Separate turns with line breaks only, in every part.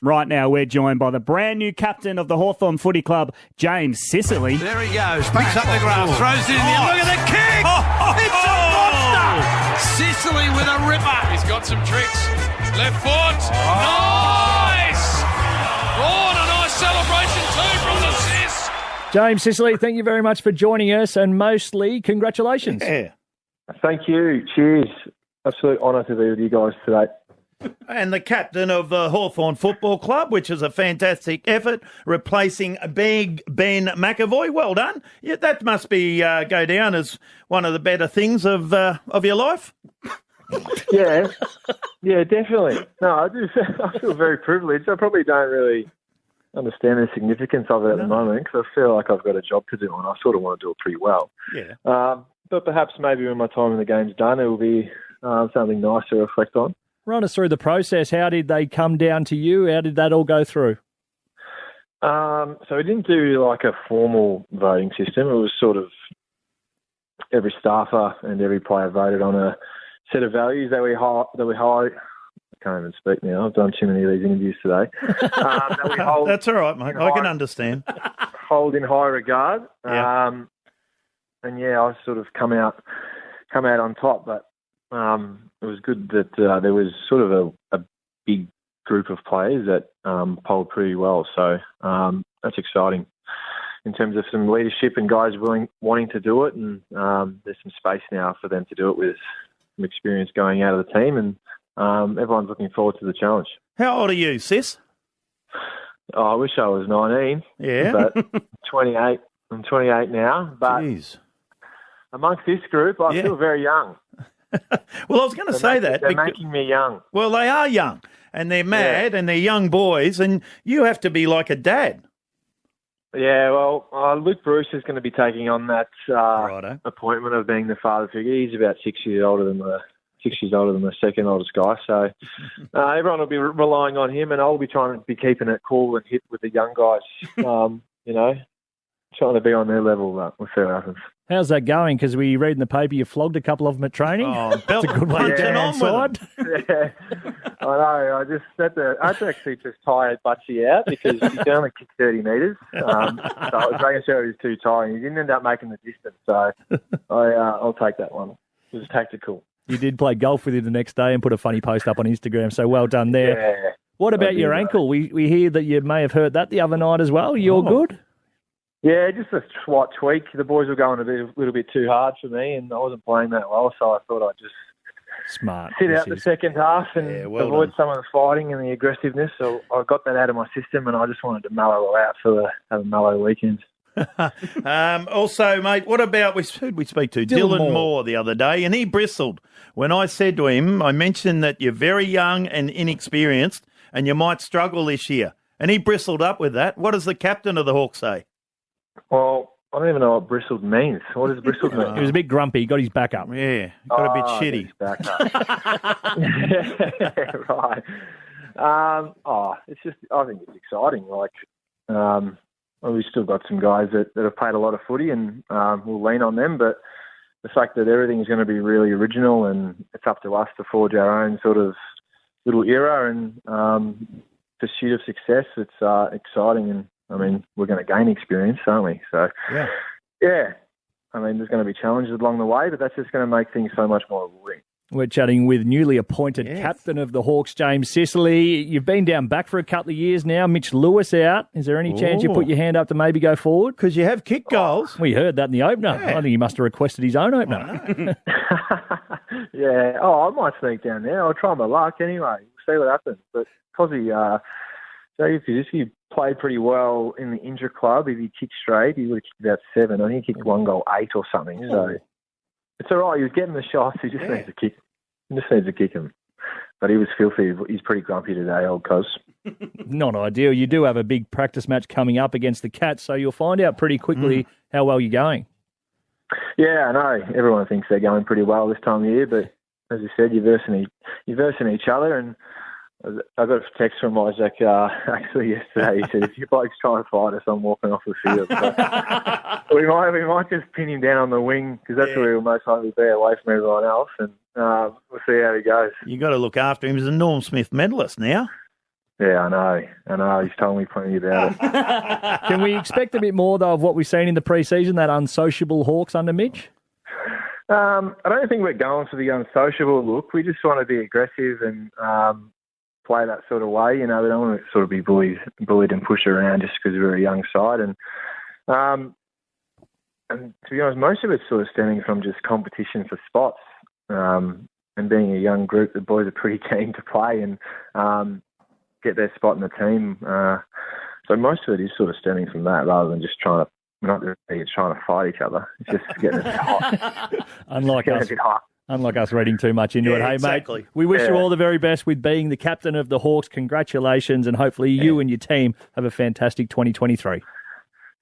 Right now, we're joined by the brand new captain of the Hawthorn Footy Club, James Sicily.
There he goes. Picks up the grass, throws it in the end. Look at the kick! It's a monster! Sicily with a ripper.
He's got some tricks. Left foot. Nice! Oh, and a nice celebration too from the Sis.
James Sicily, thank you very much for joining us, and mostly congratulations.
Yeah.
Thank you. Cheers. Absolute honour to be with you guys today.
And the captain of the Hawthorn Football Club, which is a fantastic effort, replacing Big Ben McAvoy. Well done. Yeah, that must be go down as one of the better things of your life.
Yeah, definitely. No, I feel very privileged. I probably don't really understand the significance of it at the moment because I feel like I've got a job to do and I sort of want to do it pretty well.
Yeah.
But perhaps maybe when my time in the game's done, it will be something nice to reflect on.
Run us through the process. How did they come down to you? How did that all go through?
So we didn't do like a formal voting system. It was sort of every staffer and every player voted on a set of values that we hold. I can't even speak now. I've done too many of these interviews today. That we hold.
That's all right, mate. I can understand.
Hold in high regard.
Yeah.
And yeah, I sort of come out on top, but it was good that there was sort of a big group of players that polled pretty well. So that's exciting in terms of some leadership and guys wanting to do it. And there's some space now for them to do it with some experience going out of the team. And everyone's looking forward to the challenge.
How old are you, Sis?
Oh, I wish I was 19.
Yeah.
But 28. I'm 28 now. But
Jeez.
amongst this group, I feel very young.
Well, I was going to say that.
They're making me young.
Well, they are young, and they're mad, and they're young boys, and you have to be like a dad.
Yeah, well, Luke Bruce is going to be taking on that
Righto.
appointment of being the father figure. He's about 6 years older than the second oldest guy, so everyone will be relying on him, and I'll be trying to be keeping it cool and hit with the young guys. Trying to be on their level, but we'll see what happens.
How's that going? Because we read in the paper you flogged a couple of them at training.
Oh,
That's a good way to get on side.
Yeah, I know. I just had to actually just tire Butchie out because he can only kick 30 metres. So I was making sure he was too tired. He didn't end up making the distance, so I'll take that one. It was tactical.
You did play golf with him the next day and put a funny post up on Instagram, so well done there.
Yeah.
What about your ankle? We hear that you may have hurt that the other night as well. You all good?
Yeah, just a slight tweak. The boys were going a little bit too hard for me, and I wasn't playing that well, so I thought I'd just sit out the second half and avoid some of the fighting and the aggressiveness. So I got that out of my system, and I just wanted to mellow out have a mellow weekend.
Also, mate, what about, who'd we speak to? Dylan Moore the other day, and he bristled when I said to him, I mentioned that you're very young and inexperienced, and you might struggle this year. And he bristled up with that. What does the captain of the Hawks say?
Well, I don't even know what bristled means. What does bristled mean?
He was a bit grumpy. He got his back up.
Yeah, got a bit shitty.
Back up. Yeah, right. It's just, I think it's exciting. Like, we've still got some guys that have played a lot of footy, and we'll lean on them. But the fact that everything is going to be really original, and it's up to us to forge our own sort of little era and pursuit of success, it's exciting. And I mean, we're going to gain experience, aren't we? So, yeah. I mean, there's going to be challenges along the way, but that's just going to make things so much more rewarding.
We're chatting with newly appointed captain of the Hawks, James Sicily. You've been down back for a couple of years now. Mitch Lewis out. Is there any chance you put your hand up to maybe go forward?
Because you have kicked goals.
We heard that in the opener.
Yeah.
I think he must have requested his own opener.
Yeah. I might sneak down there. I'll try my luck anyway. We'll see what happens. But because he played pretty well in the injury club. If he kicked straight, he would have kicked about 7. I think he kicked 1 goal 8 or something. So it's all right. He was getting the shots. He just needs to kick. He just needs to kick him. But he was filthy. He's pretty grumpy today, old Cos.
Not ideal. You do have a big practice match coming up against the Cats, so you'll find out pretty quickly how well you're going.
Yeah, I know. Everyone thinks they're going pretty well this time of year, but as you said, you're versing each other, and I got a text from Isaac actually yesterday. He said, if you blokes try and fight us, I'm walking off the field. So we might just pin him down on the wing because that's where he'll most likely be away from everyone else, and we'll see how he goes.
You got to look after him. He's a Norm Smith medalist now.
Yeah, I know. He's told me plenty about it.
Can we expect a bit more, though, of what we've seen in the pre-season, that unsociable Hawks under Mitch?
I don't think we're going for the unsociable look. We just want to be aggressive and play that sort of way. You know, we don't want to sort of be bullied and pushed around just because we're a young side. And to be honest, most of it's sort of stemming from just competition for spots. And being a young group, the boys are pretty keen to play and get their spot in the team. So most of it is sort of stemming from that rather than just trying to fight each other. It's just getting a bit hot.
Unlike us reading too much into it. Hey,
exactly.
mate, we wish you all the very best with being the captain of the Hawks. Congratulations, and hopefully you and your team have a fantastic 2023.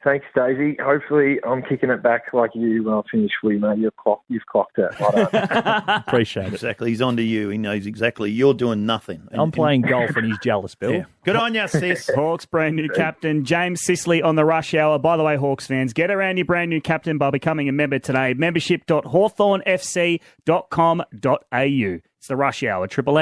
Thanks, Daisy. Hopefully I'm kicking it back like you when I finish with you, mate. You've clocked it. Well done.
Appreciate it.
Exactly. He's on to you. He knows exactly. You're doing nothing.
I'm playing golf and he's jealous, Bill.
Yeah. Good on you, sis.
Hawks brand new captain, James Sicily on the rush hour. By the way, Hawks fans, get around your brand new captain by becoming a member today. Membership.hawthornfc.com.au. It's the rush hour, Triple M.